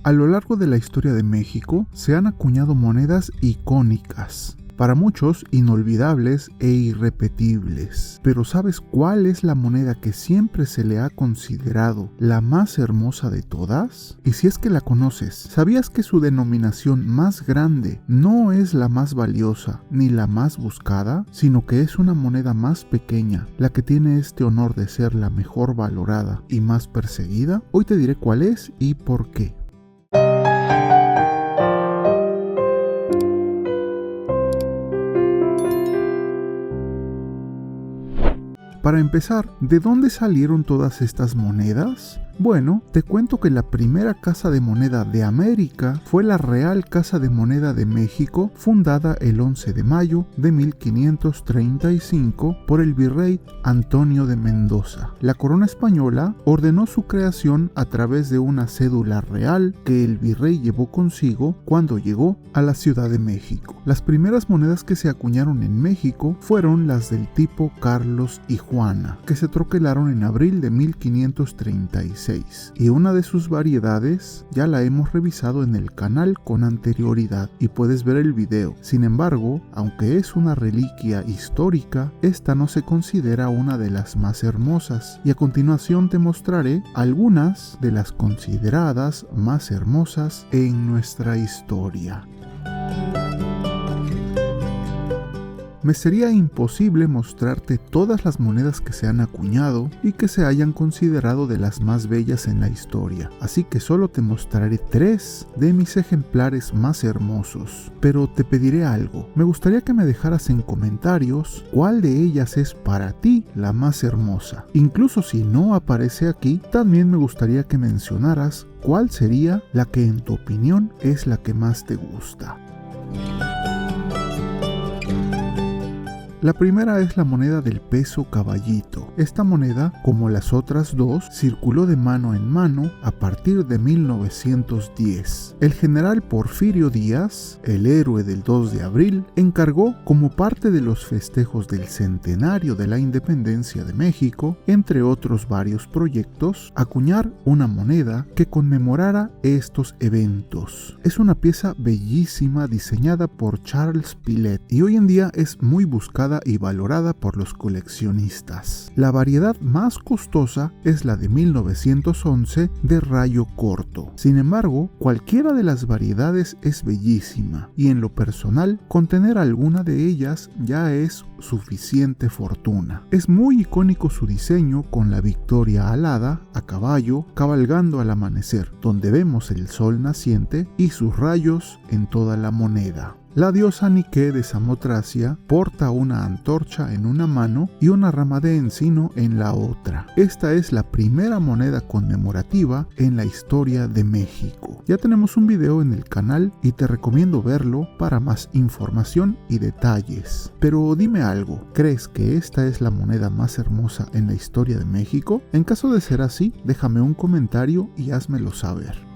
A lo largo de la historia de México se han acuñado monedas icónicas, para muchos inolvidables e irrepetibles. Pero ¿sabes cuál es la moneda que siempre se le ha considerado la más hermosa de todas? Y si es que la conoces, ¿sabías que su denominación más grande no es la más valiosa ni la más buscada, sino que es una moneda más pequeña, la que tiene este honor de ser la mejor valorada y más perseguida? Hoy te diré cuál es y por qué. Para empezar, ¿de dónde salieron todas estas monedas? Bueno, te cuento que la primera casa de moneda de América fue la Real Casa de Moneda de México, fundada el 11 de mayo de 1535 por el virrey Antonio de Mendoza. La corona española ordenó su creación a través de una cédula real que el virrey llevó consigo cuando llegó a la Ciudad de México. Las primeras monedas que se acuñaron en México fueron las del tipo Carlos y Juana, que se troquelaron en abril de 1536. Y una de sus variedades ya la hemos revisado en el canal con anterioridad y puedes ver el video. Sin embargo, aunque es una reliquia histórica, esta no se considera una de las más hermosas, y a continuación te mostraré algunas de las consideradas más hermosas en nuestra historia. Me sería imposible mostrarte todas las monedas que se han acuñado y que se hayan considerado de las más bellas en la historia, así que solo te mostraré 3 de mis ejemplares más hermosos. Pero te pediré algo, me gustaría que me dejaras en comentarios cuál de ellas es para ti la más hermosa. Incluso si no aparece aquí, también me gustaría que mencionaras cuál sería la que en tu opinión es la que más te gusta. La primera es la moneda del peso caballito. Esta moneda, como las otras dos, circuló de mano en mano a partir de 1910. El general Porfirio Díaz, el héroe del 2 de abril, encargó, como parte de los festejos del centenario de la independencia de México, entre otros varios proyectos, acuñar una moneda que conmemorara estos eventos. Es una pieza bellísima diseñada por Charles Pillet y hoy en día es muy buscada y valorada por los coleccionistas. La variedad más costosa es la de 1911 de rayo corto. Sin embargo, cualquiera de las variedades es bellísima y en lo personal, contener alguna de ellas ya es suficiente fortuna. Es muy icónico su diseño con la Victoria alada a caballo cabalgando al amanecer, donde vemos el sol naciente y sus rayos en toda la moneda. La diosa Nike de Samotracia porta una antorcha en una mano y una rama de encino en la otra. Esta es la primera moneda conmemorativa en la historia de México. Ya tenemos un video en el canal y te recomiendo verlo para más información y detalles. Pero dime algo, ¿crees que esta es la moneda más hermosa en la historia de México? En caso de ser así, déjame un comentario y házmelo saber.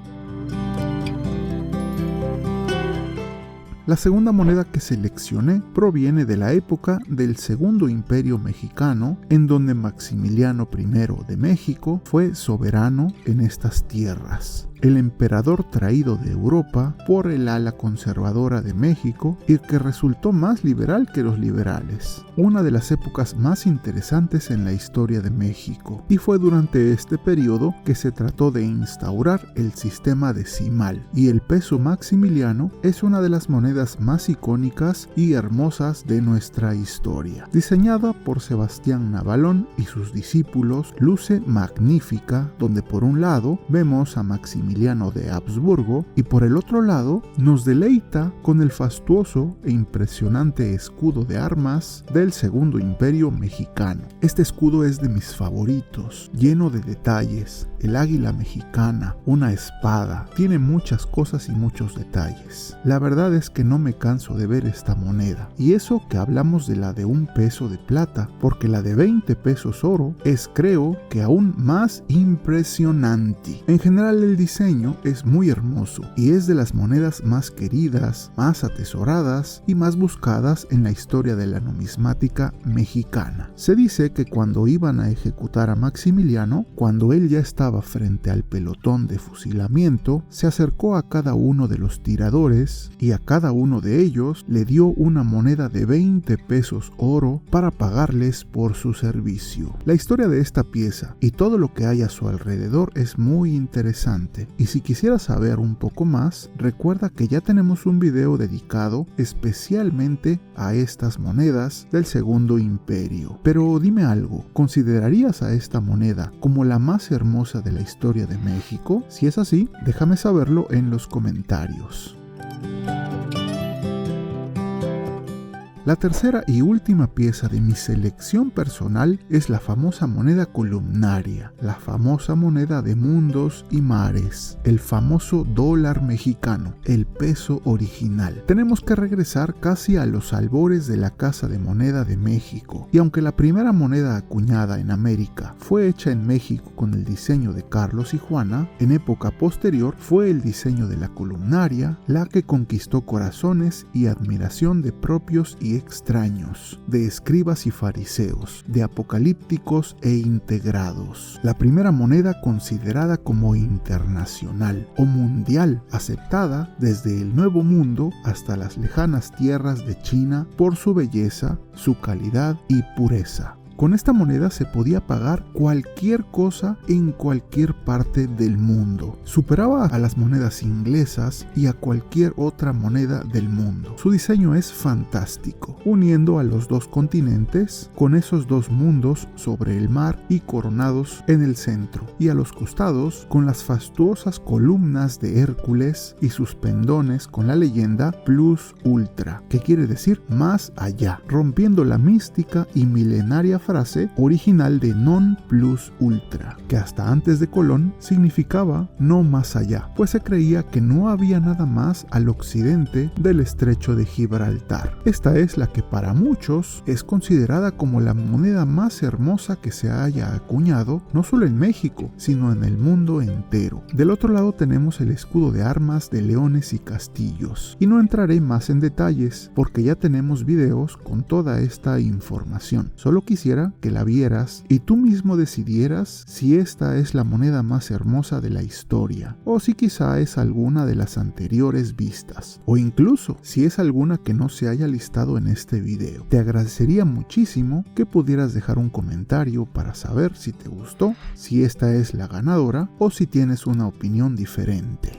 La segunda moneda que seleccioné proviene de la época del Segundo Imperio Mexicano, en donde Maximiliano I de México fue soberano en estas tierras. El emperador traído de Europa por el ala conservadora de México y que resultó más liberal que los liberales. Una de las épocas más interesantes en la historia de México. Y fue durante este periodo que se trató de instaurar el sistema decimal. Y el peso maximiliano es una de las monedas más icónicas y hermosas de nuestra historia. Diseñada por Sebastián Navalón y sus discípulos, luce magnífica, donde por un lado vemos a Maximiliano de Habsburgo y por el otro lado nos deleita con el fastuoso e impresionante escudo de armas del Segundo Imperio Mexicano. Este escudo es de mis favoritos, lleno de detalles, el águila mexicana, una espada, tiene muchas cosas y muchos detalles. La verdad es que no me canso de ver esta moneda, y eso que hablamos de la de 1 peso de plata, porque la de 20 pesos oro es, creo que aún más impresionante. En general el diseño es muy hermoso y es de las monedas más queridas, más atesoradas y más buscadas en la historia de la numismática mexicana. Se dice que cuando iban a ejecutar a Maximiliano, cuando él ya estaba estaba frente al pelotón de fusilamiento, se acercó a cada uno de los tiradores y a cada uno de ellos le dio una moneda de 20 pesos oro para pagarles por su servicio. La historia de esta pieza y todo lo que hay a su alrededor es muy interesante, y si quisieras saber un poco más, recuerda que ya tenemos un video dedicado especialmente a estas monedas del Segundo Imperio. Pero dime algo, ¿considerarías a esta moneda como la más hermosa de la historia de México? Si es así, déjame saberlo en los comentarios. La tercera y última pieza de mi selección personal es la famosa moneda columnaria, la famosa moneda de mundos y mares, el famoso dólar mexicano, el peso original. Tenemos que regresar casi a los albores de la Casa de Moneda de México, y aunque la primera moneda acuñada en América fue hecha en México con el diseño de Carlos y Juana, en época posterior fue el diseño de la columnaria la que conquistó corazones y admiración de propios y extraños, de escribas y fariseos, de apocalípticos e integrados. La primera moneda considerada como internacional o mundial, aceptada desde el Nuevo Mundo hasta las lejanas tierras de China por su belleza, su calidad y pureza. Con esta moneda se podía pagar cualquier cosa en cualquier parte del mundo. Superaba a las monedas inglesas y a cualquier otra moneda del mundo. Su diseño es fantástico, uniendo a los dos continentes con esos dos mundos sobre el mar y coronados en el centro, y a los costados con las fastuosas columnas de Hércules y sus pendones con la leyenda Plus Ultra, que quiere decir más allá, rompiendo la mística y milenaria frase original de non plus ultra, que hasta antes de Colón significaba no más allá, pues se creía que no había nada más al occidente del estrecho de Gibraltar. Esta es la que para muchos es considerada como la moneda más hermosa que se haya acuñado, no solo en México, sino en el mundo entero. Del otro lado tenemos el escudo de armas de leones y castillos, y no entraré más en detalles porque ya tenemos videos con toda esta información. Solo quisiera que la vieras y tú mismo decidieras si esta es la moneda más hermosa de la historia, o si quizá es alguna de las anteriores vistas, o incluso si es alguna que no se haya listado en este video. Te agradecería muchísimo que pudieras dejar un comentario para saber si te gustó, si esta es la ganadora o si tienes una opinión diferente.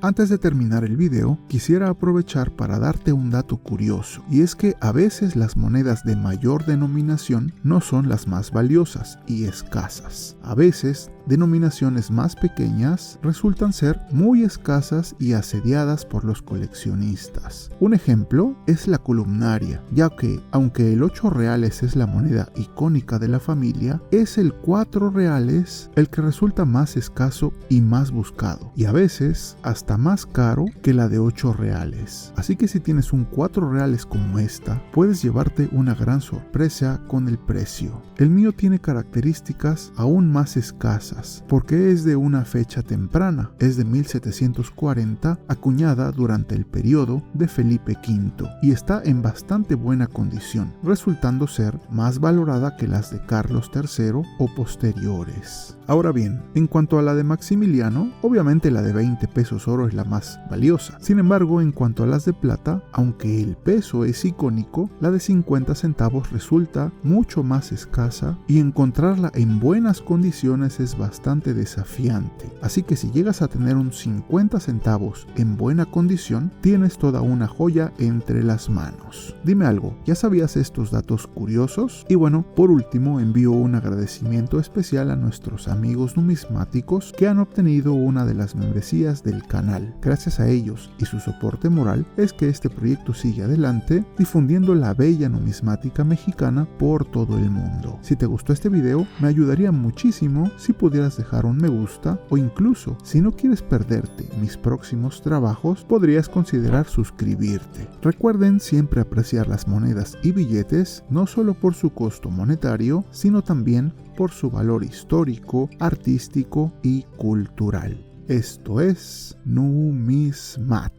Antes de terminar el video, quisiera aprovechar para darte un dato curioso, y es que a veces las monedas de mayor denominación no son las más valiosas y escasas. A veces, denominaciones más pequeñas resultan ser muy escasas y asediadas por los coleccionistas. Un ejemplo es la columnaria, ya que, aunque el 8 reales es la moneda icónica de la familia, es el 4 reales el que resulta más escaso y más buscado, y a veces hasta más caro que la de 8 reales. Así que si tienes un 4 reales como esta, puedes llevarte una gran sorpresa con el precio. El mío tiene características aún más escasas, porque es de una fecha temprana, es de 1740, acuñada durante el periodo de Felipe V, y está en bastante buena condición, resultando ser más valorada que las de Carlos III o posteriores. Ahora bien, en cuanto a la de Maximiliano, obviamente la de 20 pesos oro es la más valiosa. Sin embargo, en cuanto a las de plata, aunque el peso es icónico, la de 50 centavos resulta mucho más escasa y encontrarla en buenas condiciones es bastante desafiante. Así que si llegas a tener un 50 centavos en buena condición, tienes toda una joya entre las manos. Dime algo, ¿ya sabías estos datos curiosos? Y bueno, por último, envío un agradecimiento especial a nuestros amigos numismáticos que han obtenido una de las membresías del canal. Gracias a ellos y su soporte moral es que este proyecto sigue adelante difundiendo la bella numismática mexicana por todo el mundo. Si te gustó este video, me ayudaría muchísimo si pudieras dejar un me gusta, o incluso si no quieres perderte mis próximos trabajos, podrías considerar suscribirte. Recuerden siempre apreciar las monedas y billetes no solo por su costo monetario, sino también por su valor histórico, artístico y cultural. Esto es Numismat.